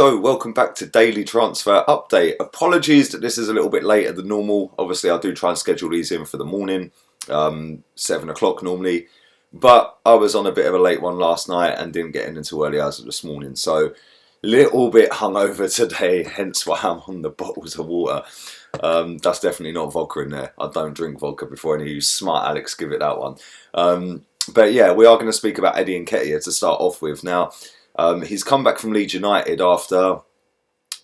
So, welcome back to Daily Transfer Update. Apologies that this is a little bit later than normal. Obviously, I do try and schedule these in for the morning, 7 o'clock normally. But I was on a bit of a late one last night and didn't get in until early hours of this morning. So, little bit hungover today, hence why I'm on the bottles of water. That's definitely not vodka in there. I don't drink vodka before any of you smart Alex give it that one. But yeah, we are going to speak about Eddie Nketiah to start off with. Now, he's come back from Leeds United after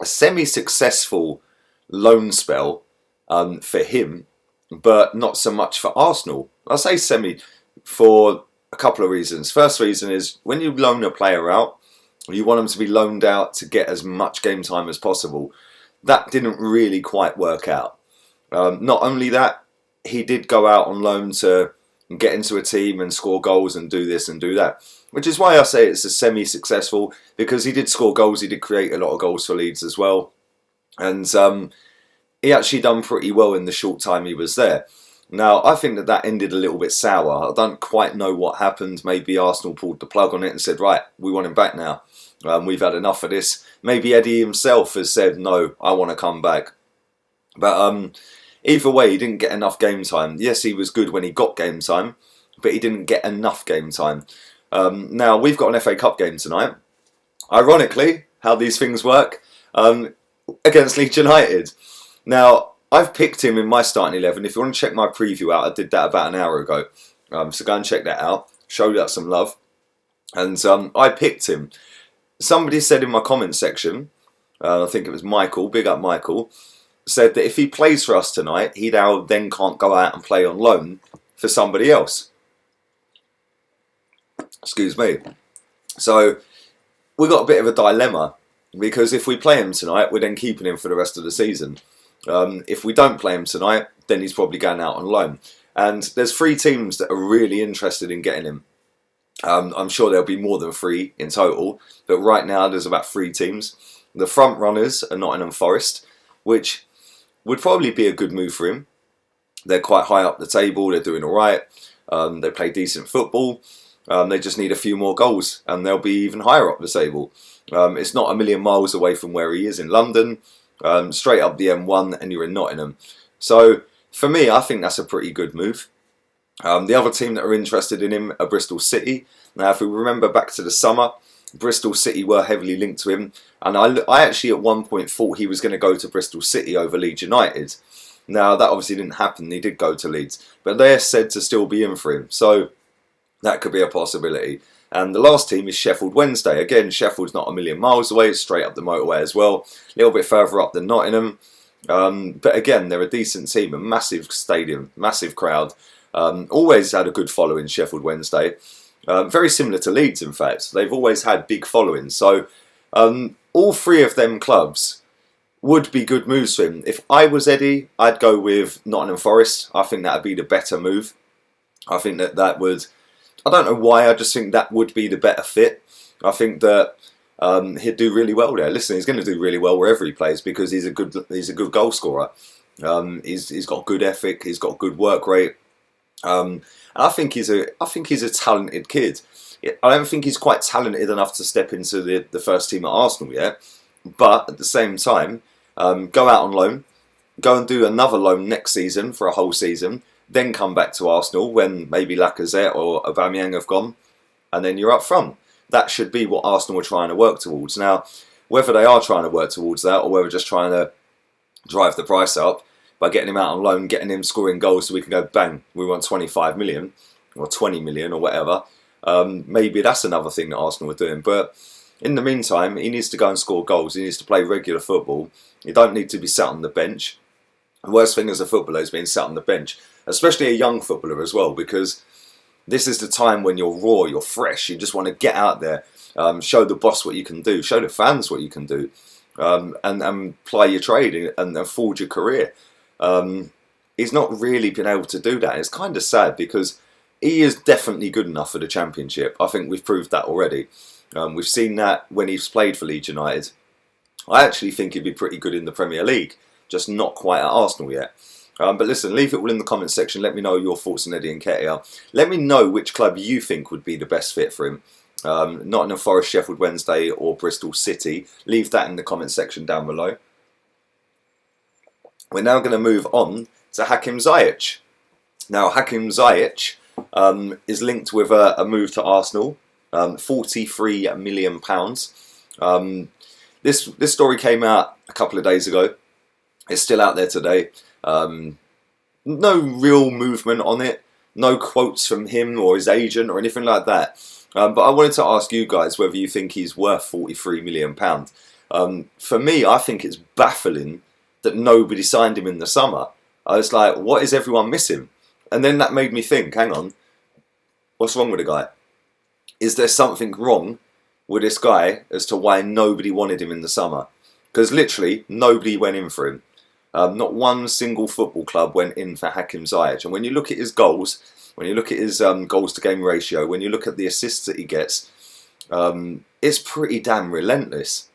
a semi-successful loan spell for him, but not so much for Arsenal. I say semi for a couple of reasons. First reason is when you loan a player out, you want them to be loaned out to get as much game time as possible. That didn't really quite work out. Not only that, he did go out on loan to get into a team and score goals and do this and do that. Which is why I say it's a semi-successful, because he did score goals, he did create a lot of goals for Leeds as well. And he actually done pretty well in the short time he was there. Now, I think that ended a little bit sour. I don't quite know what happened. Maybe Arsenal pulled the plug on it and said, right, we want him back now. We've had enough of this. Maybe Eddie himself has said, no, I want to come back. But either way, he didn't get enough game time. Yes, he was good when he got game time, but he didn't get enough game time. Now, we've got an FA Cup game tonight. Ironically, how these things work, against Leeds United. Now, I've picked him in my starting 11. If you want to check my preview out, I did that about an hour ago. So go and check that out. Show that some love. And I picked him. Somebody said in my comment section, I think it was Michael, big up Michael, said that if he plays for us tonight, he now then can't go out and play on loan for somebody else. Excuse me. So we've got a bit of a dilemma, because if we play him tonight, we're then keeping him for the rest of the season. If we don't play him tonight, then he's probably going out on loan. And there's 3 teams that are really interested in getting him. I'm sure there'll be more than 3 in total, but right now there's about 3 teams. The front runners are Nottingham Forest, which would probably be a good move for him. They're quite high up the table, they're doing alright, they play decent football. They just need a few more goals and they'll be even higher up the table. It's not a million miles away from where he is in London. Straight up the M1 and you're in Nottingham. So for me, I think that's a pretty good move. The other team that are interested in him are Bristol City. Now, if we remember back to the summer, Bristol City were heavily linked to him. And I actually at one point thought he was going to go to Bristol City over Leeds United. Now, that obviously didn't happen. He did go to Leeds. But they're said to still be in for him. So that could be a possibility. And the last team is Sheffield Wednesday. Again, Sheffield's not a million miles away. It's straight up the motorway as well. A little bit further up than Nottingham. But again, they're a decent team. A massive stadium. Massive crowd. Always had a good following, Sheffield Wednesday. Very similar to Leeds, in fact. They've always had big followings. So all 3 of them clubs would be good moves for him. If I was Eddie, I'd go with Nottingham Forest. I think that would be the better move. I think that would... I don't know why, I just think that would be the better fit. I think that he'd do really well there. Listen, he's going to do really well wherever he plays because he's a good goal scorer. He's got good ethic, he's got good work rate. And I think he's a talented kid. I don't think he's quite talented enough to step into the first team at Arsenal yet. But at the same time, go out on loan, go and do another loan next season for a whole season. Then come back to Arsenal when maybe Lacazette or Aubameyang have gone, and then you're up front. That should be what Arsenal are trying to work towards. Now, whether they are trying to work towards that or whether just trying to drive the price up by getting him out on loan, getting him scoring goals so we can go, bang, we want 25 million or 20 million or whatever, maybe that's another thing that Arsenal are doing. But in the meantime, he needs to go and score goals. He needs to play regular football. He don't need to be sat on the bench. The worst thing as a footballer is being sat on the bench. Especially a young footballer as well, because this is the time when you're raw, you're fresh, you just want to get out there, show the boss what you can do, show the fans what you can do, and ply your trade and forge your career. He's not really been able to do that. It's kind of sad because he is definitely good enough for the Championship. I think we've proved that already. We've seen that when he's played for Leeds United. I actually think he'd be pretty good in the Premier League, just not quite at Arsenal yet. But listen, leave it all in the comments section. Let me know your thoughts on Eddie Nketiah. Let me know which club you think would be the best fit for him. Nottingham Forest, Sheffield Wednesday or Bristol City? Leave that in the comment section down below. We're now going to move on to Hakim Ziyech. Now, Hakim Ziyech is linked with a move to Arsenal, £43 million. This story came out a couple of days ago. It's still out there today. No real movement on it. No quotes from him or his agent or anything like that. But I wanted to ask you guys whether you think he's worth £43 million. For me, I think it's baffling that nobody signed him in the summer. I was like, what is everyone missing? And then that made me think, hang on, what's wrong with the guy? Is there something wrong with this guy as to why nobody wanted him in the summer? Because literally, nobody went in for him. Not one single football club went in for Hakim Ziyech. And when you look at his goals, when you look at his goals to game ratio, when you look at the assists that he gets, it's pretty damn relentless.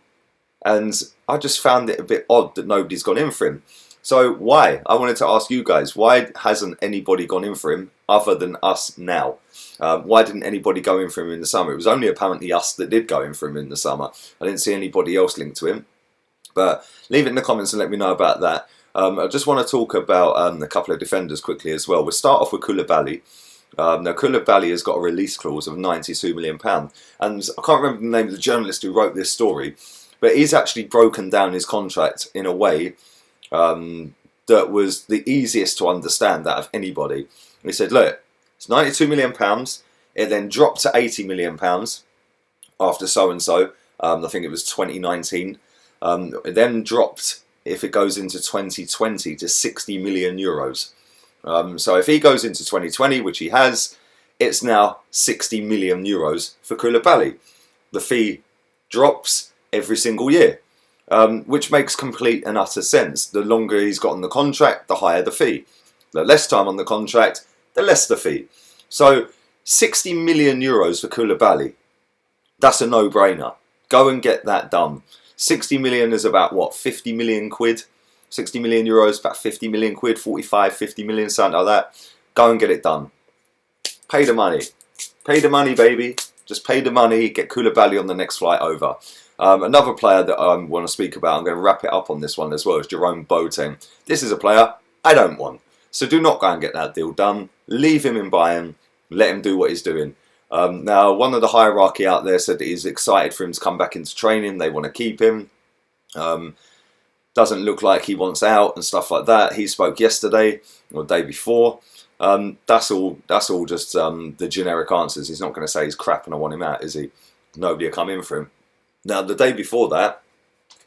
And I just found it a bit odd that nobody's gone in for him. So why? I wanted to ask you guys, why hasn't anybody gone in for him other than us now? Why didn't anybody go in for him in the summer? It was only apparently us that did go in for him in the summer. I didn't see anybody else linked to him. But leave it in the comments and let me know about that. I just want to talk about a couple of defenders quickly as well. We'll start off with Koulibaly. Now, Koulibaly has got a release clause of £92 million. And I can't remember the name of the journalist who wrote this story, but he's actually broken down his contract in a way that was the easiest to understand out of anybody. He said, look, it's £92 million. It then dropped to £80 million after so-and-so. I think it was 2019. It then dropped, if it goes into 2020, to €60 million. So if he goes into 2020, which he has, it's now €60 million for Koulibaly. The fee drops every single year. Which makes complete and utter sense. The longer he's got on the contract, the higher the fee. The less time on the contract, the less the fee. So €60 million for Koulibaly, that's a no-brainer. Go and get that done. 60 million is about what, 50 million quid? 60 million euros, about 50 million quid, 45, 50 million, something like that. Go and get it done. Pay the money. Pay the money, baby. Just pay the money, get Koulibaly on the next flight over. Another player that I want to speak about, I'm going to wrap it up on this one as well, is Jerome Boateng. This is a player I don't want. So do not go and get that deal done. Leave him in Bayern. Let him do what he's doing. Now, one of the hierarchy out there said that he's excited for him to come back into training. They want to keep him. Doesn't look like he wants out and stuff like that. He spoke yesterday or the day before. That's all just the generic answers. He's not going to say he's crap and I want him out, is he? Nobody will come in for him. Now, the day before that,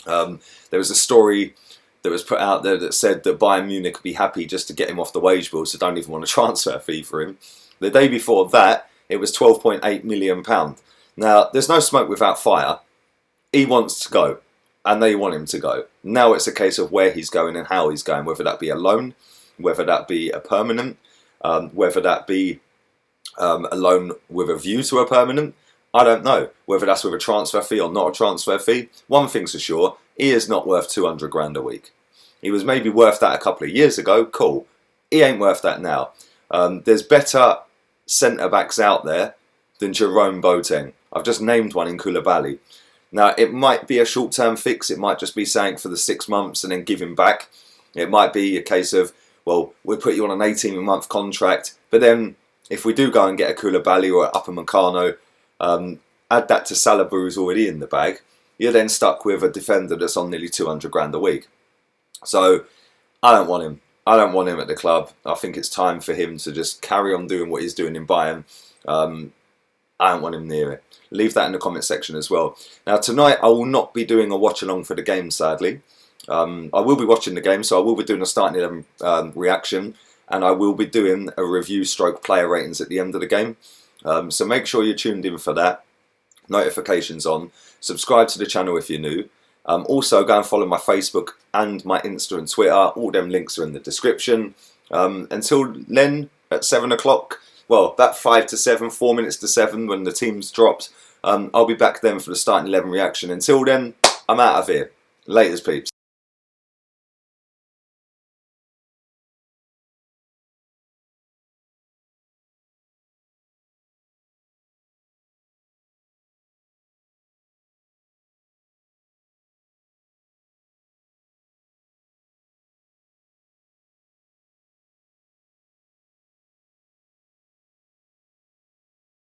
there was a story that was put out there that said that Bayern Munich would be happy just to get him off the wage bill, so don't even want a transfer fee for him. The day before that, it was £12.8 million. Now, there's no smoke without fire. He wants to go, and they want him to go. Now it's a case of where he's going and how he's going, whether that be a loan, whether that be a permanent, whether that be a loan with a view to a permanent. I don't know whether that's with a transfer fee or not a transfer fee. One thing's for sure, he is not worth 200 grand a week. He was maybe worth that a couple of years ago, cool. He ain't worth that now. There's better centre-backs out there than Jerome Boateng. I've just named one in Koulibaly. Now, it might be a short-term fix. It might just be saying for the 6 months and then give him back. It might be a case of, well, we'll put you on an 18-month contract. But then, if we do go and get a Koulibaly or an Upamecano, add that to Salah, who's already in the bag, you're then stuck with a defender that's on nearly 200 grand a week. So, I don't want him. I don't want him at the club. I think it's time for him to just carry on doing what he's doing in Bayern. I don't want him near it. Leave that in the comment section as well. Now, tonight I will not be doing a watch-along for the game, sadly. I will be watching the game, so I will be doing a starting 11 reaction, and I will be doing a review stroke player ratings at the end of the game. So make sure you're tuned in for that. Notifications on. Subscribe to the channel if you're new. Also, go and follow my Facebook and my Insta and Twitter. All them links are in the description. Until then, at 7 o'clock, well, about 5 to 7, 4 minutes to 7 when the team's dropped, I'll be back then for the starting 11 reaction. Until then, I'm out of here. Laters, peeps.